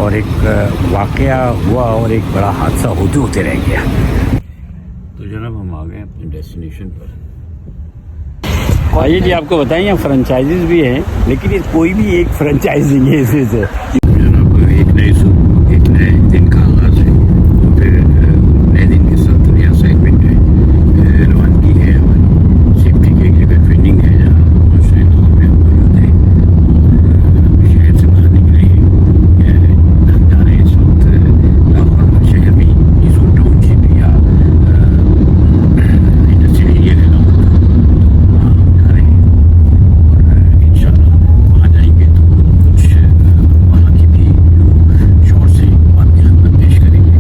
اور ایک واقعہ ہوا اور ایک بڑا حادثہ ہوتے ہوتے رہ گیا. تو جناب ہم آ گئے ہیں اپنے ڈیسٹینیشن پر. آئیے جی آپ کو بتائیں یہاں فرنچائزز بھی ہیں لیکن یہ کوئی بھی ایک فرنچائز نہیں ہے اس میں سے. جناب ایک نئے صبح ایک نئے دن کا آغاز ہے. پھر نئے دن کے ساتھ نیا ایکسائٹمنٹ ہے. روانگی ہے ہماری سیفٹی کی ایک جگہ ٹریننگ ہے جہاں معاشرے دور میں ہم موجود ہیں اور شہر سے باہر نکلے ہیں. ہم جا رہے ہیں اس وقت لاہور شہر میں ایسو ٹاؤن شپ یا انڈسٹریل ایریا ہے لاہور کا. وہاں ہم جا رہے ہیں اور انشاءاللہ وہاں جائیں گے تو کچھ وہاں کی بھی شارٹس ہیں آپ کی خدمت پیش کریں گے.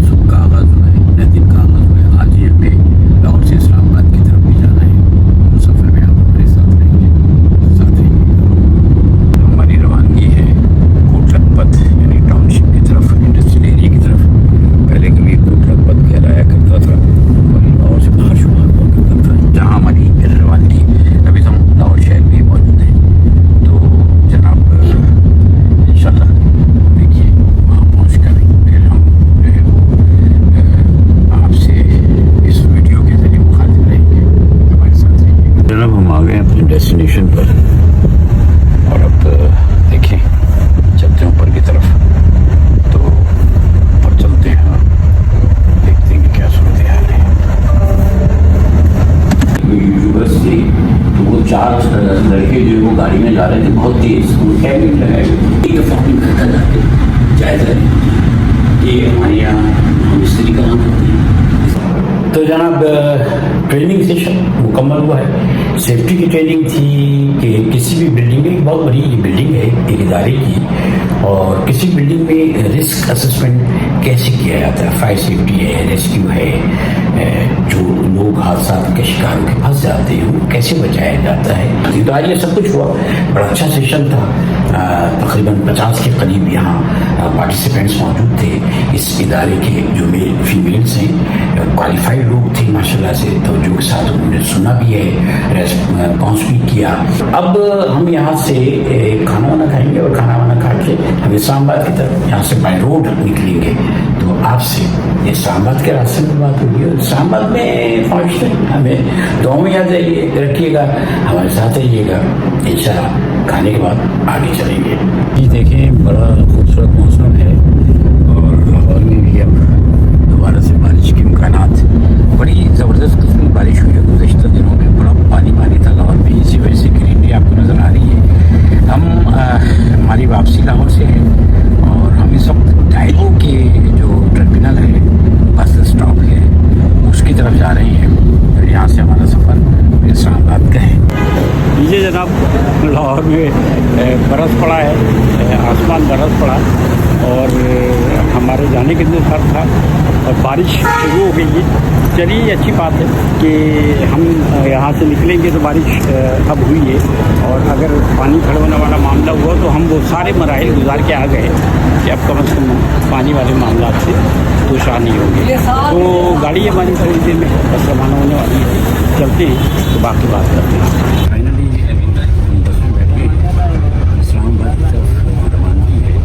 صبح کا آغاز ہوا ہے, نئے دن کا آغاز ہوا ہے. آج ہی ہمیں لاہور سے اسلام آباد کی طرف بھی جانا ہے. تو سفر میں آپ ہمارے ساتھ رہیں گے, ساتھ رہیں گے. ہماری روانگی ہے کوٹ لکھپت یعنی ٹاؤن شپ کی طرف, انڈسٹریل ایریا کی طرف. پہلے کبھی کوٹ لکھپت کہلایا کرتا تھا اور لاہور سے باہر شمار ہوا کرتا تھا, جہاں ہماری روانگی. ابھی تو ہم لاہور شہر میں موجود ہیں. تو جناب انشاءاللہ دیکھیے وہاں پہنچ کر پھر ہم جو ہے وہ آپ سے اس ویڈیو کے ذریعے مخاطب رہیں گے, ہمارے ساتھ رہیں گے. جناب ہم آ گئے ہیں اپنے ڈیسٹینیشن پر اور اب دیکھیں چلتے ہیں اوپر کی طرف. تو اوپر چلتے ہیں اور دیکھتے ہیں کہ کیا صورتحال ہے. یوٹیوبرس تھے تو وہ 4 لڑکے جو وہ گاڑی میں جا رہے تھے بہت تیز. وہ کیمرے لگائے ہوئے فارمنگ کرتا جاتے جائزہ یہ ہمارے یہاں ہم اس طریقہ کام کرتے ہیں. تو جناب ٹریننگ سیشن مکمل ہوا ہے. سیفٹی کی ٹریننگ تھی کہ کسی بھی بلڈنگ میں, ایک بہت بڑی بلڈنگ ہے ایک ادارے کی, اور کسی بلڈنگ میں رسک اسسمنٹ کیسے کیا جاتا ہے. فائر سیفٹی ہے, ریسکیو ہے, جو لوگ حادثات کے شکار ہو کے پھنس جاتے ہیں وہ کیسے بچایا جاتا ہے. تو آج یہ سب کچھ ہوا. بڑا اچھا سیشن تھا. تقریباً 50 کے قریب یہاں پارٹیسپینٹس موجود تھے اس ادارے کے, جو میل فیمیلس ہیں, کوالیفائڈ لوگ تھے ماشاءاللہ سے. تو جو کے ساتھ انہوں نے سنا بھی ہے, ریسپانس بھی کیا. اب ہم یہاں سے کھانا وانا کھائیں گے اور کھانا وانا کھا کے ہم اسلام آباد کی طرف یہاں سے بائی روڈ نکلیں گے. تو آپ سے اسلام آباد کے راستے میں بات ہوگی. اور اسلام آباد میں پہنچتے ہمیں دعاؤں میں یاد رکھیے گا, ہمارے ساتھ رہیے گا. انشاءاللہ کھانے کے بعد آگے چلیں گے. یہ دیکھیں بڑا خوبصورت موسم ہے اور لاہور میں بھی اب دوبارہ سے بارش کے امکانات. بڑی زبردست قسم کی بارش ہوئی ہے گزشتہ دنوں میں. بڑا پانی تھا لاہور میں, اسی وجہ سے گرینری آپ کو نظر آ رہی ہے. ہماری واپسی لاہور سے ہے اور ہم اس وقت ڈائلو کے جو ٹرمینل ہے, بس اسٹاپ ہے, اس کی طرف جا رہے ہیں. پھر یہاں سے ہمارا سفر اسلام آباد کا ہے. یہ جناب لاہور میں برس پڑا ہے, آسمان برس پڑا اور ہمارے جانے کے لیے سر تھا اور بارش شروع ہو گئی ہے. چلیے یہ اچھی بات ہے کہ ہم یہاں سے نکلیں گے تو بارش اب ہوئی ہے, اور اگر پانی کھڑے ہونے والا معاملہ ہوا تو ہم وہ سارے مراحل گزار کے آ گئے کہ اب کم از کم پانی والے معاملات سے دوشار نہیں ہوں گے. تو گاڑی ہماری تھوڑی دیر میں بس روانہ ہونے والی ہے, چلتے ہیں تو باقی بات کرتے ہیں. فائنلی بس میں بیٹھ گئے, اسلام آباد کی طرف روانگی ہے.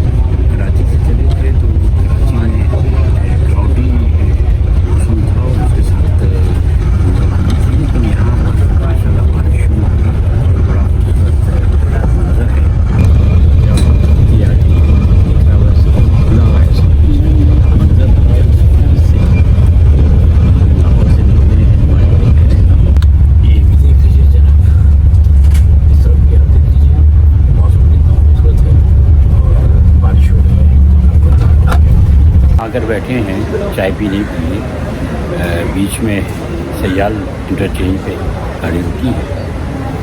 کراچی سے چلے تھے تو کراچی میں کلاؤڈی موسم تھا اور اس کے ساتھ روانگی تھی, لیکن یہاں ماشاء اللہ بارش شروع ہو گئی. بڑا خوبصورت منظر ہے. کھلا ہوا ہے سب کچھ منظر لاہور سے نکلنے یہ بھی دیکھ لیجیے جناب. اس طرف بھی آپ دیکھ لیجیے موسم کتنا خوبصورت ہے اور بارش ہو رہی ہے. آ کر بیٹھے ہیں چائے پینے کے لیے. بیچ میں سیال انٹرچینج پہ گاڑی رکی ہے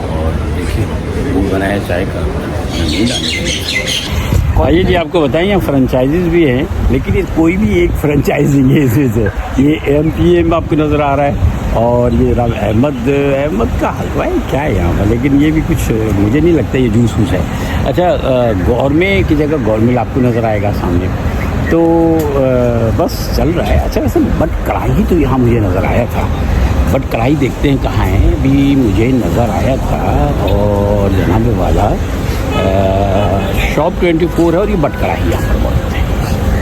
اور دیکھیں وہ بنایا چائے کا. آئیے جی آپ کو بتائیں یہاں فرنچائزز بھی ہیں لیکن یہ کوئی بھی ایک فرنچائز نہیں ہے اس میں سے. یہ ایم آپ کو نظر آ رہا ہے اور یہ احمد کا حلوہ ہے کیا ہے یہاں پر, لیکن یہ بھی کچھ مجھے نہیں لگتا یہ جوس ووس ہے. اچھا گورمے کی جگہ گورمل آپ کو نظر آئے گا سامنے. تو بس چل رہا ہے. اچھا ویسے بٹ کڑھائی تو یہاں مجھے نظر آیا تھا. بٹ کڑھائی دیکھتے ہیں کہاں ہے, بھی مجھے نظر آیا تھا. اور جناب والا شاپ 24 ہے اور یہ بٹ کڑھائی یہاں پر موجود ہے.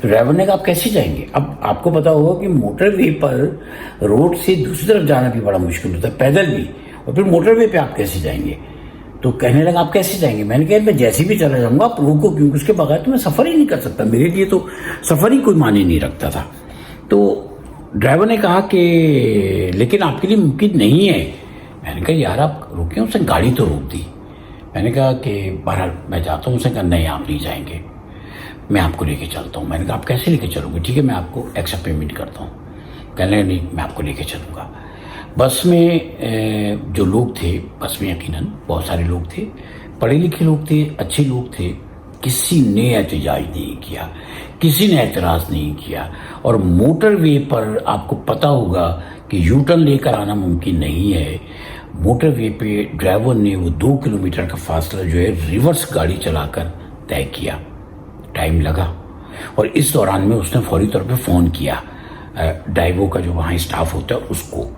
تو ڈرائیور نے کہا آپ کیسے جائیں گے؟ اب آپ کو پتا ہوگا کہ موٹر وے پر روڈ سے دوسری طرف جانا بھی بڑا مشکل ہوتا ہے، پیدل بھی، اور پھر موٹر وے پہ آپ کیسے جائیں گے؟ تو کہنے لگا آپ کیسے جائیں گے؟ میں نے کہا میں جیسے بھی چلا جاؤں گا، آپ روکو، کیونکہ اس کے بغیر تو میں سفر ہی نہیں کر سکتا، میرے لیے تو سفر ہی کوئی معنی نہیں رکھتا تھا۔ تو ڈرائیور نے کہا کہ لیکن آپ کے لیے ممکن نہیں ہے۔ میں نے کہا یار آپ روکیں، اس نے گاڑی تو روک دی۔ میں نے کہا کہ بہرحال میں جاتا ہوں۔ اس نے کہا نہیں آپ نہیں جائیں گے، میں آپ کو لے کے چلتا ہوں۔ میں نے کہا آپ کیسے لے کے چلو گے؟ ٹھیک ہے میں آپ کو ایکسٹرا پیمنٹ کرتا ہوں۔ کہنے لگا نہیں میں آپ کو لے کے چلوں گا۔ بس میں جو لوگ تھے، بس میں یقیناً بہت سارے لوگ تھے، پڑھے لکھے لوگ تھے، اچھے لوگ تھے، کسی نے احتجاج نہیں کیا، کسی نے اعتراض نہیں کیا۔ اور موٹر وے پر آپ کو پتہ ہوگا کہ یو ٹرن لے کر آنا ممکن نہیں ہے۔ موٹر وے پہ ڈرائیور نے وہ 2 کلومیٹر کا فاصلہ جو ہے ریورس گاڑی چلا کر طے کیا۔ ٹائم لگا، اور اس دوران میں اس نے فوری طور پہ فون کیا ڈائیو کا جو وہاں اسٹاف ہوتا ہے اس کو۔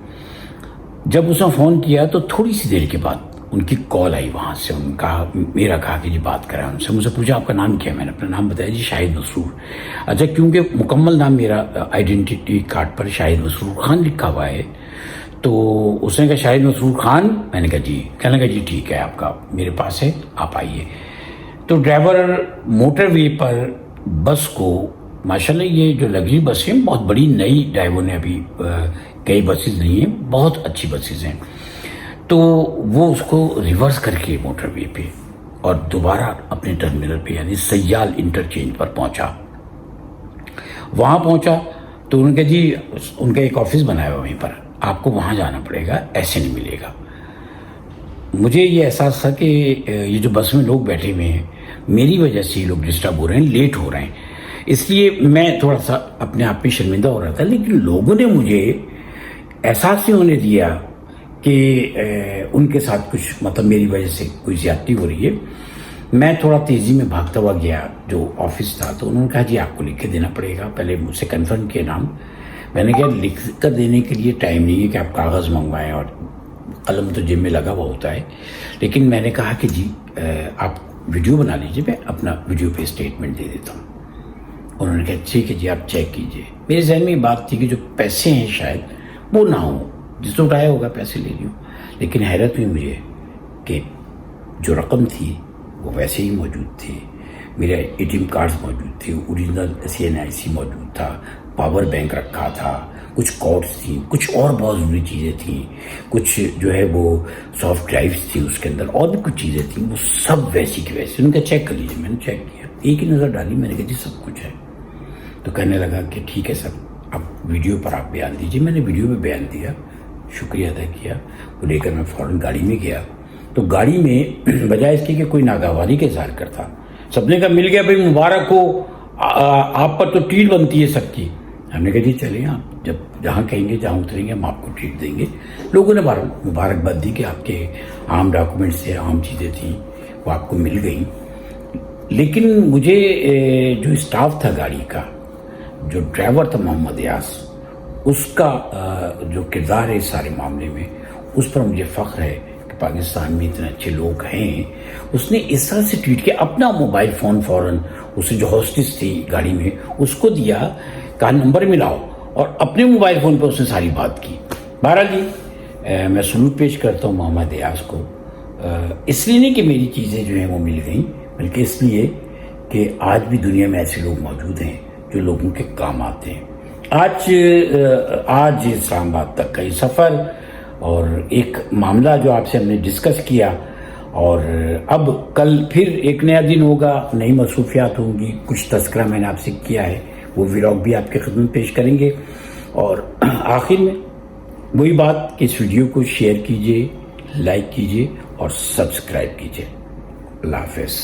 جب اس نے فون کیا تو تھوڑی سی دیر کے بعد ان کی کال آئی وہاں سے۔ ان کا میرا کہا کہ جی بات کریں ان سے۔ مجھ سے پوچھا آپ کا نام کیا ہے؟ میں نے اپنا نام بتایا جی شاہد مسرور۔ اچھا کیونکہ مکمل نام میرا آئیڈینٹی کارڈ پر شاہد مسرور خان لکھا ہوا ہے، تو اس نے کہا شاہد مسرور خان؟ میں نے کہا جی۔ کہنے لگا جی ٹھیک ہے آپ کا میرے پاس ہے، آپ آئیے۔ تو ڈرائیور موٹر وے پر بس کو، ماشاءاللہ یہ جو لگژری بس ہیں بہت بڑی نئی ڈرائیور نے ابھی کئی بسیز نہیں ہیں، بہت اچھی بسیز ہیں، تو وہ اس کو ریورس کر کے موٹر وے پہ اور دوبارہ اپنے ٹرمینل پہ یعنی سیال انٹرچینج پر پہنچا۔ وہاں پہنچا تو انہوں نے کہا جی ان کا ایک آفس بنایا ہوا وہیں پر، آپ کو وہاں جانا پڑے گا، ایسے نہیں ملے گا۔ مجھے یہ احساس تھا کہ یہ جو بس میں لوگ بیٹھے ہوئے ہیں میری وجہ سے یہ لوگ ڈسٹرب ہو رہے ہیں، لیٹ ہو رہے ہیں، اس لیے میں تھوڑا سا اپنے آپ پہ شرمندہ ہو رہا تھا۔ لیکن لوگوں نے مجھے احساس نہیں ہونے دیا کہ ان کے ساتھ کچھ مطلب میری وجہ سے کوئی زیادتی ہو رہی ہے۔ میں تھوڑا تیزی میں بھاگتا ہوا گیا جو آفس تھا، تو انہوں نے کہا جی آپ کو لکھ کے دینا پڑے گا۔ پہلے مجھ سے کنفرم کیا نام۔ میں نے کہا لکھ کر دینے کے لیے ٹائم نہیں ہے کہ آپ کاغذ منگوائیں، اور قلم تو جیب میں لگا ہوا ہوتا ہے۔ لیکن میں نے کہا کہ جی آپ ویڈیو بنا لیجیے، میں اپنا ویڈیو پہ اسٹیٹمنٹ دے دیتا ہوں۔ انہوں نے کہا ٹھیک ہے جی آپ چیک کیجیے۔ میرے ذہن میں یہ بات تھی کہ جو پیسے ہیں شاید وہ نہ ہوں، جس نے اٹھایا ہوگا پیسے لے لیوں، لیکن حیرت ہوئی مجھے کہ جو رقم تھی وہ ویسے ہی موجود تھی، میرے ATM کارڈز موجود تھے، اوریجنل CNIC موجود تھا، پاور بینک رکھا تھا، کچھ کارڈز تھیں، کچھ اور بہت ضروری چیزیں تھیں، کچھ جو ہے وہ سافٹ ڈرائیوز تھی اس کے اندر، اور بھی کچھ چیزیں تھیں، وہ سب ویسی کی ویسی۔ ان کا چیک کر لیجیے۔ میں نے چیک کیا، ایک ہی نظر ڈالی، میں نے کہا جی سب کچھ ہے۔ تو کہنے لگا کہ ٹھیک ہے سر اب ویڈیو پر آپ بیان دیجیے۔ میں نے ویڈیو پہ بیان دیا، شکریہ ادا کیا، وہ لے کر میں فوراً گاڑی میں گیا۔ تو گاڑی میں بجائے اس کی کہ کوئی ناگواری کا اظہار کرتا، سب نے کہا مل گیا بھائی مبارک ہو، آپ پر تو ٹیل بنتی ہے سب کی۔ ہم نے کہا جی چلیں آپ جب جہاں کہیں گے جہاں اتریں گے ہم آپ کو ٹریٹ دیں گے۔ لوگوں نے مبارکباد دی کہ آپ کے عام ڈاکومنٹس سے عام چیزیں تھیں وہ آپ کو مل گئیں۔ لیکن مجھے جو اسٹاف تھا گاڑی کا، جو ڈرائیور تھا محمد یاس، اس کا جو کردار ہے اس سارے معاملے میں، اس پر مجھے فخر ہے کہ پاکستان میں اتنے اچھے لوگ ہیں۔ اس نے اس طرح سے ٹویٹ کیا، اپنا موبائل فون فوراً اسے جو ہوسٹس تھی گاڑی میں اس کو دیا، کہا نمبر ملاؤ، اور اپنے موبائل فون پہ اس نے ساری بات کی۔ بہرحال جی میں سلوٹ پیش کرتا ہوں محمد یاس کو، اس لیے نہیں کہ میری چیزیں جو ہیں وہ مل گئیں، بلکہ اس لیے کہ آج بھی دنیا میں ایسے لوگ موجود ہیں جو لوگوں کے کام آتے ہیں۔ آج اسلام آباد تک کا یہ سفر اور ایک معاملہ جو آپ سے ہم نے ڈسکس کیا، اور اب کل پھر ایک نیا دن ہوگا، نئی مصروفیات ہوں گی، کچھ تذکرہ میں نے آپ سے کیا ہے، وہ ولاگ بھی آپ کے خدمت پیش کریں گے۔ اور آخر میں وہی بات کہ اس ویڈیو کو شیئر کیجیے، لائک کیجیے اور سبسکرائب کیجیے۔ اللہ حافظ۔